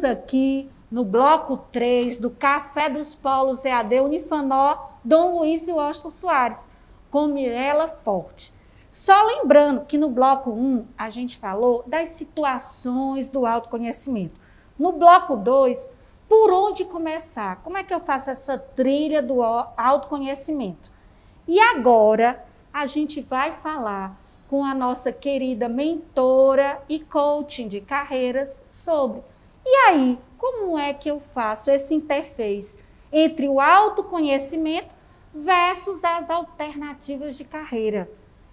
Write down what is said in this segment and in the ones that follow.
aqui no bloco 3 do Café dos Polos EAD Unifanor, Dom Luiz e Washington Soares, com Mirela Forte. Só lembrando que no bloco 1 a gente falou das situações do autoconhecimento. No bloco 2, por onde começar? Como é que eu faço essa trilha do autoconhecimento? E agora a gente vai falar com a nossa querida mentora e coaching de carreiras sobre. E aí, como é que eu faço esse interface entre o autoconhecimento versus as alternativas de carreira?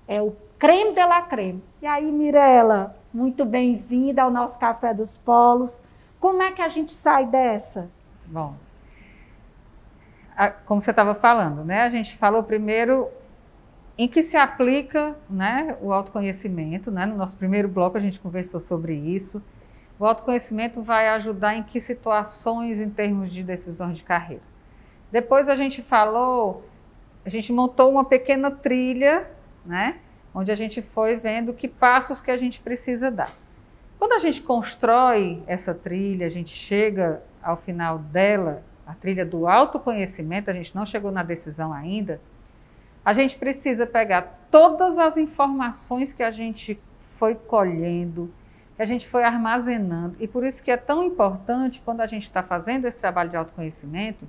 É o creme de la creme. E aí, Mirela, muito bem-vinda ao nosso Café dos Polos. Como é que a gente sai dessa? Bom, como você estava falando, né? A gente falou primeiro em que se aplica, né, o autoconhecimento, né? No nosso primeiro bloco a gente conversou sobre isso. O autoconhecimento vai ajudar em que situações em termos de decisões de carreira. Depois a gente montou uma pequena trilha, né, onde a gente foi vendo que passos que a gente precisa dar. Quando a gente constrói essa trilha, a gente chega ao final dela, a trilha do autoconhecimento, a gente não chegou na decisão ainda, a gente precisa pegar todas as informações que a gente foi colhendo, que a gente foi armazenando, e por isso que é tão importante, quando a gente está fazendo esse trabalho de autoconhecimento,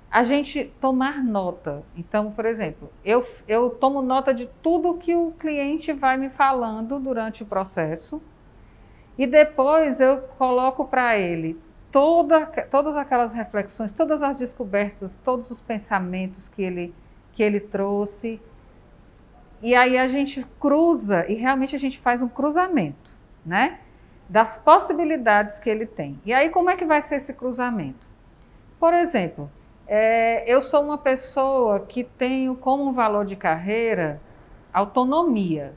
a gente tomar nota. Então, por exemplo, eu tomo nota de tudo que o cliente vai me falando durante o processo, e depois eu coloco para ele todas aquelas reflexões, todas as descobertas, todos os pensamentos que ele trouxe, e aí a gente cruza, e realmente a gente faz um cruzamento, né, das possibilidades que ele tem. E aí como é que vai ser esse cruzamento? Por exemplo, eu sou uma pessoa que tenho como um valor de carreira autonomia.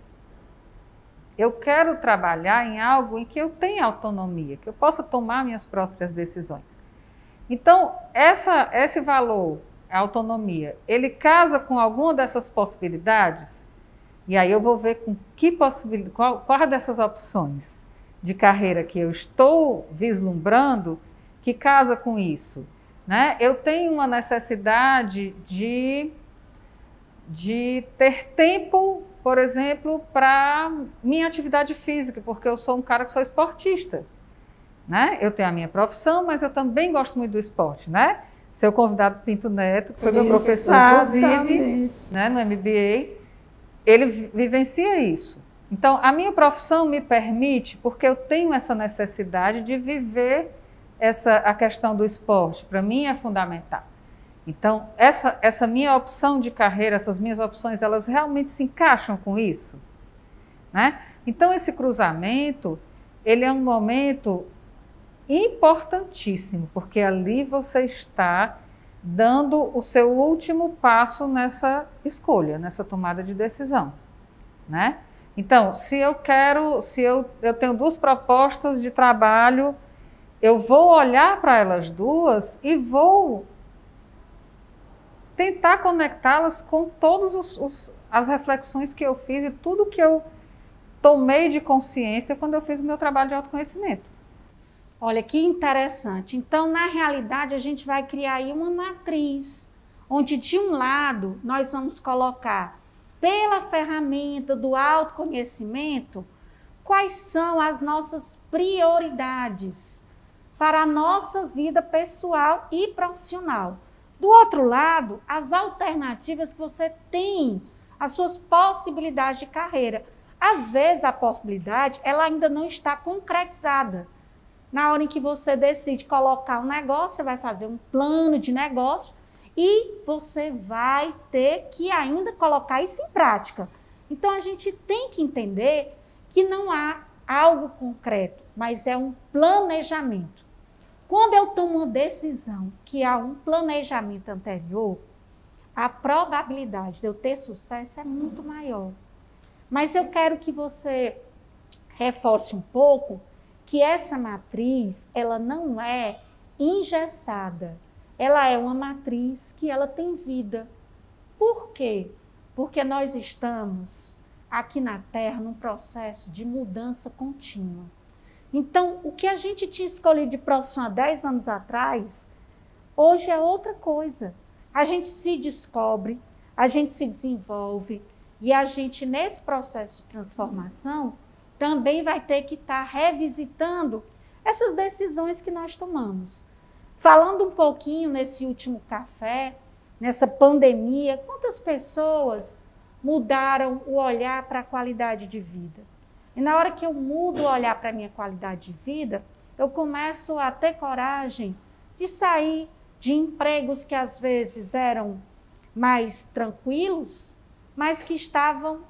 Eu quero trabalhar em algo em que eu tenha autonomia, que eu possa tomar minhas próprias decisões. Então, esse valor, a autonomia, ele casa com alguma dessas possibilidades? E aí eu vou ver com que possibilidade, qual dessas opções de carreira que eu estou vislumbrando que casa com isso, né? Eu tenho uma necessidade de ter tempo, por exemplo, para minha atividade física, porque eu sou um cara que sou esportista, né? Eu tenho a minha profissão, mas eu também gosto muito do esporte, né? Seu convidado Pinto Neto, que foi meu professor, inclusive, né, no MBA, ele vivencia isso. Então, a minha profissão me permite, porque eu tenho essa necessidade de viver a questão do esporte, para mim é fundamental. Então, essa minha opção de carreira, essas minhas opções, elas realmente se encaixam com isso, né? Então, esse cruzamento, ele é um momento importantíssimo, porque ali você está dando o seu último passo nessa escolha, nessa tomada de decisão, né? Então, se eu tenho duas propostas de trabalho, eu vou olhar para elas duas e vou tentar conectá-las com todas as reflexões que eu fiz e tudo que eu tomei de consciência quando eu fiz o meu trabalho de autoconhecimento. Olha que interessante. Então, na realidade, a gente vai criar aí uma matriz, onde de um lado nós vamos colocar, pela ferramenta do autoconhecimento, quais são as nossas prioridades para a nossa vida pessoal e profissional. Do outro lado, as alternativas que você tem, as suas possibilidades de carreira. Às vezes, a possibilidade ela ainda não está concretizada. Na hora em que você decide colocar um negócio, você vai fazer um plano de negócio e você vai ter que ainda colocar isso em prática. Então, a gente tem que entender que não há algo concreto, mas é um planejamento. Quando eu tomo uma decisão que há um planejamento anterior, a probabilidade de eu ter sucesso é muito maior. Mas eu quero que você reforce um pouco que essa matriz, ela não é engessada. Ela é uma matriz que ela tem vida. Por quê? Porque nós estamos aqui na Terra num processo de mudança contínua. Então, o que a gente tinha escolhido de profissão há 10 anos atrás, hoje é outra coisa. A gente se descobre, a gente se desenvolve e a gente, nesse processo de transformação, também vai ter que estar revisitando essas decisões que nós tomamos. Falando um pouquinho nesse último café, nessa pandemia, quantas pessoas mudaram o olhar para a qualidade de vida? E na hora que eu mudo o olhar para a minha qualidade de vida, eu começo a ter coragem de sair de empregos que às vezes eram mais tranquilos, mas que estavam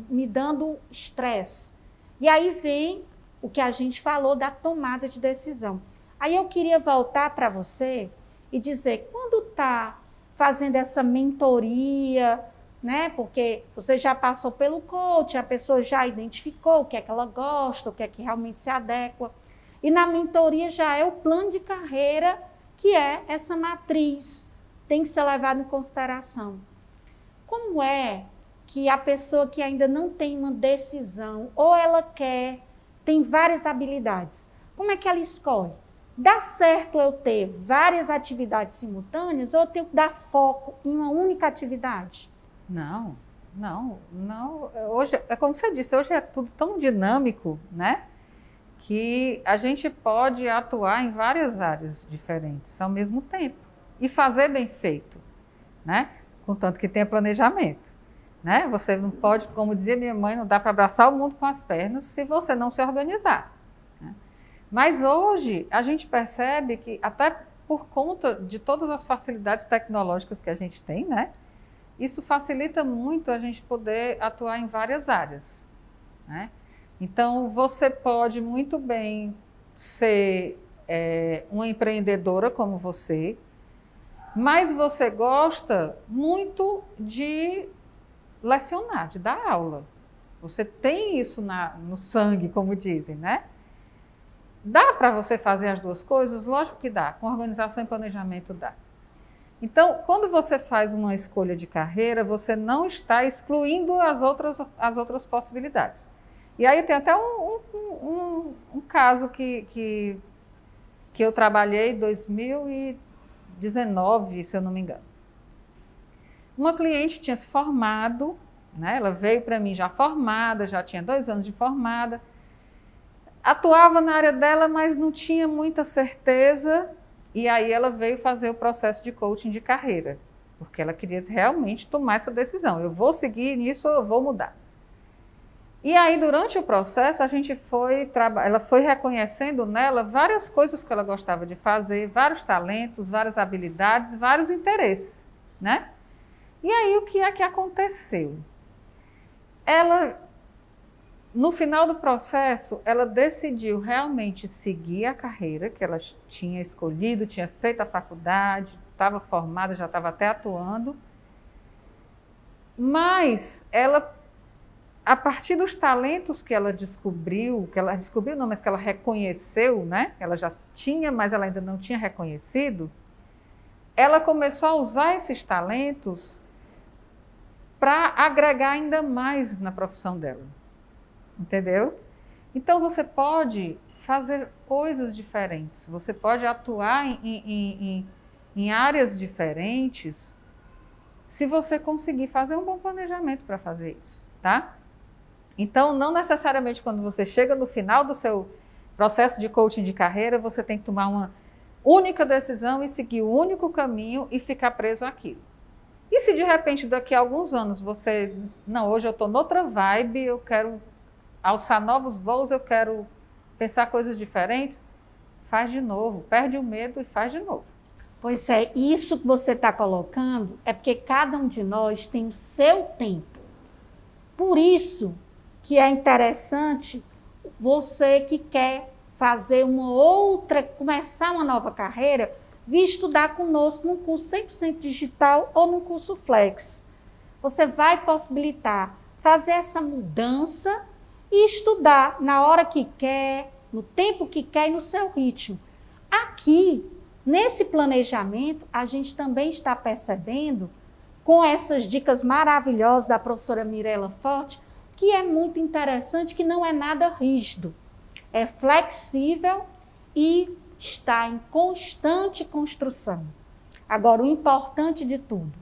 me dando estresse. E aí vem o que a gente falou da tomada de decisão. Aí eu queria voltar para você e dizer, quando está fazendo essa mentoria, né? Porque você já passou pelo coach, a pessoa já identificou o que é que ela gosta, o que é que realmente se adequa. E na mentoria já é o plano de carreira, que é essa matriz, tem que ser levado em consideração. Como é que a pessoa que ainda não tem uma decisão, ou ela quer, tem várias habilidades, como é que ela escolhe? Dá certo eu ter várias atividades simultâneas ou eu tenho que dar foco em uma única atividade? Não. Hoje, é como você disse, hoje é tudo tão dinâmico, né? Que a gente pode atuar em várias áreas diferentes ao mesmo tempo e fazer bem feito, né? Contanto que tenha planejamento, né? Você não pode, como dizia minha mãe, não dá para abraçar o mundo com as pernas se você não se organizar, né? Mas hoje a gente percebe que até por conta de todas as facilidades tecnológicas que a gente tem, né? Isso facilita muito a gente poder atuar em várias áreas, né? Então, você pode muito bem ser uma empreendedora como você, mas você gosta muito de lecionar, de dar aula. Você tem isso no sangue, como dizem, né? Dá para você fazer as duas coisas? Lógico que dá, com organização e planejamento dá. Então, quando você faz uma escolha de carreira, você não está excluindo as outras possibilidades. E aí tem até um caso que eu trabalhei em 2019, se eu não me engano. Uma cliente tinha se formado, né? Ela veio para mim já formada, já tinha 2 anos de formada, atuava na área dela, mas não tinha muita certeza, e aí ela veio fazer o processo de coaching de carreira, porque ela queria realmente tomar essa decisão, eu vou seguir nisso ou eu vou mudar. E aí, durante o processo, ela foi reconhecendo nela várias coisas que ela gostava de fazer, vários talentos, várias habilidades, vários interesses, né? E aí, o que é que aconteceu? Ela, no final do processo, ela decidiu realmente seguir a carreira que ela tinha escolhido, tinha feito a faculdade, estava formada, já estava até atuando, mas ela, a partir dos talentos que ela descobriu não, mas que ela reconheceu, né? Ela já tinha, mas ela ainda não tinha reconhecido, ela começou a usar esses talentos para agregar ainda mais na profissão dela, entendeu? Então você pode fazer coisas diferentes, você pode atuar em áreas diferentes se você conseguir fazer um bom planejamento para fazer isso, tá? Então, não necessariamente quando você chega no final do seu processo de coaching de carreira, você tem que tomar uma única decisão e seguir o único caminho e ficar preso àquilo. E se de repente daqui a alguns anos você, não, hoje eu estou noutra vibe, eu quero alçar novos voos, eu quero pensar coisas diferentes, faz de novo, perde o medo e faz de novo. Pois é, isso que você está colocando é porque cada um de nós tem o seu tempo. Por isso que é interessante você que quer fazer começar uma nova carreira, vir estudar conosco num curso 100% digital ou num curso flex. Você vai possibilitar fazer essa mudança e estudar na hora que quer, no tempo que quer e no seu ritmo. Aqui, nesse planejamento, a gente também está percebendo, com essas dicas maravilhosas da professora Mirella Forte, que é muito interessante, que não é nada rígido. é flexível e está em constante construção. Agora, o importante de tudo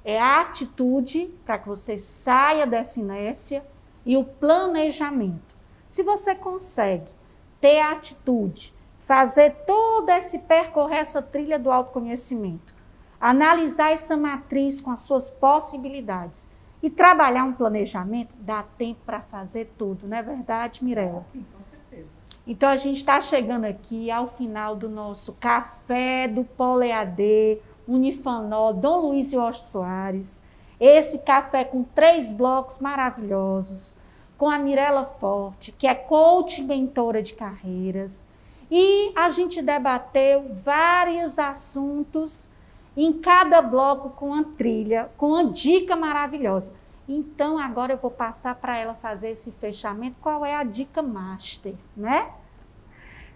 é a atitude para que você saia dessa inércia e o planejamento. Se você consegue ter a atitude, fazer todo esse percorrer essa trilha do autoconhecimento, analisar essa matriz com as suas possibilidades e trabalhar um planejamento, dá tempo para fazer tudo, não é verdade, Mirella? Sim, com certeza. Então, a gente está chegando aqui ao final do nosso Café do Polo EAD, Unifanol, Dom Luiz e Ocho Soares. Esse café com 3 blocos maravilhosos, com a Mirella Forte, que é coach e mentora de carreiras. E a gente debateu vários assuntos em cada bloco com uma trilha, com uma dica maravilhosa. Então, agora eu vou passar para ela fazer esse fechamento. Qual é a dica master, né?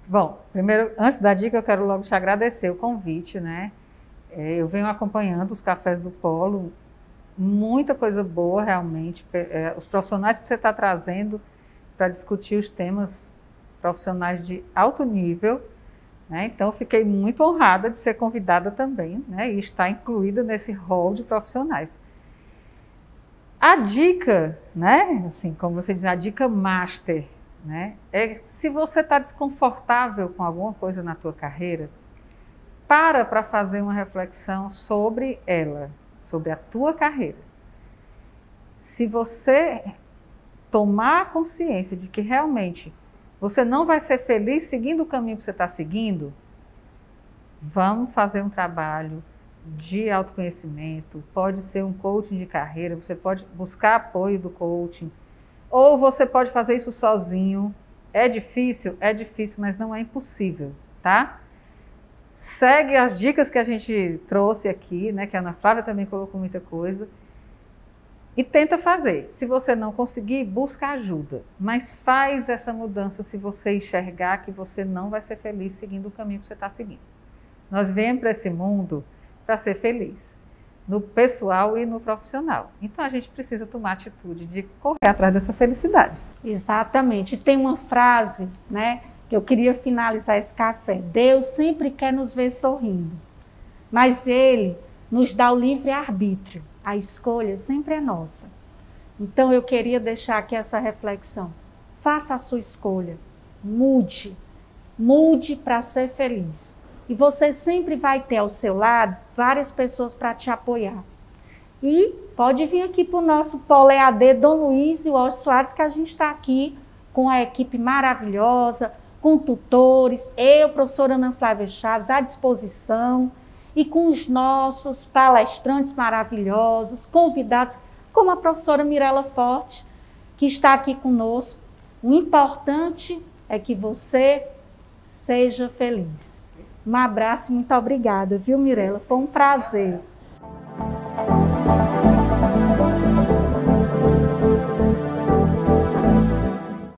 Bom, primeiro, antes da dica, eu quero logo te agradecer o convite, né? Eu venho acompanhando os cafés do Polo, muita coisa boa realmente. Os profissionais que você está trazendo para discutir os temas profissionais de alto nível, né? Então, fiquei muito honrada de ser convidada também, né? E estar incluída nesse rol de profissionais. A dica, né? Assim, como você diz, a dica master, né? É se você está desconfortável com alguma coisa na tua carreira, para fazer uma reflexão sobre ela, sobre a tua carreira. Se você tomar consciência de que realmente você não vai ser feliz seguindo o caminho que você está seguindo, vamos fazer um trabalho de autoconhecimento. Pode ser um coaching de carreira, você pode buscar apoio do coaching, ou você pode fazer isso sozinho. É difícil, mas não é impossível, tá? Segue as dicas que a gente trouxe aqui, né, que a Ana Flávia também colocou muita coisa, e tenta fazer. Se você não conseguir, busca ajuda, mas faz essa mudança se você enxergar que você não vai ser feliz seguindo o caminho que você está seguindo. Nós viemos para esse mundo para ser feliz, no pessoal e no profissional. Então a gente precisa tomar a atitude de correr atrás dessa felicidade. Exatamente. E tem uma frase, né, que eu queria finalizar esse café. Deus sempre quer nos ver sorrindo, mas Ele nos dá o livre-arbítrio. A escolha sempre é nossa. Então eu queria deixar aqui essa reflexão. Faça a sua escolha. Mude para ser feliz. E você sempre vai ter ao seu lado várias pessoas para te apoiar. E pode vir aqui para o nosso Polo EAD Dom Luiz e o Ocho Soares, que a gente está aqui com a equipe maravilhosa, com tutores, eu, professora Ana Flávia Chaves, à disposição, e com os nossos palestrantes maravilhosos, convidados, como a professora Mirella Forte, que está aqui conosco. O importante é que você seja feliz. Um abraço e muito obrigada, viu, Mirella? Foi um prazer.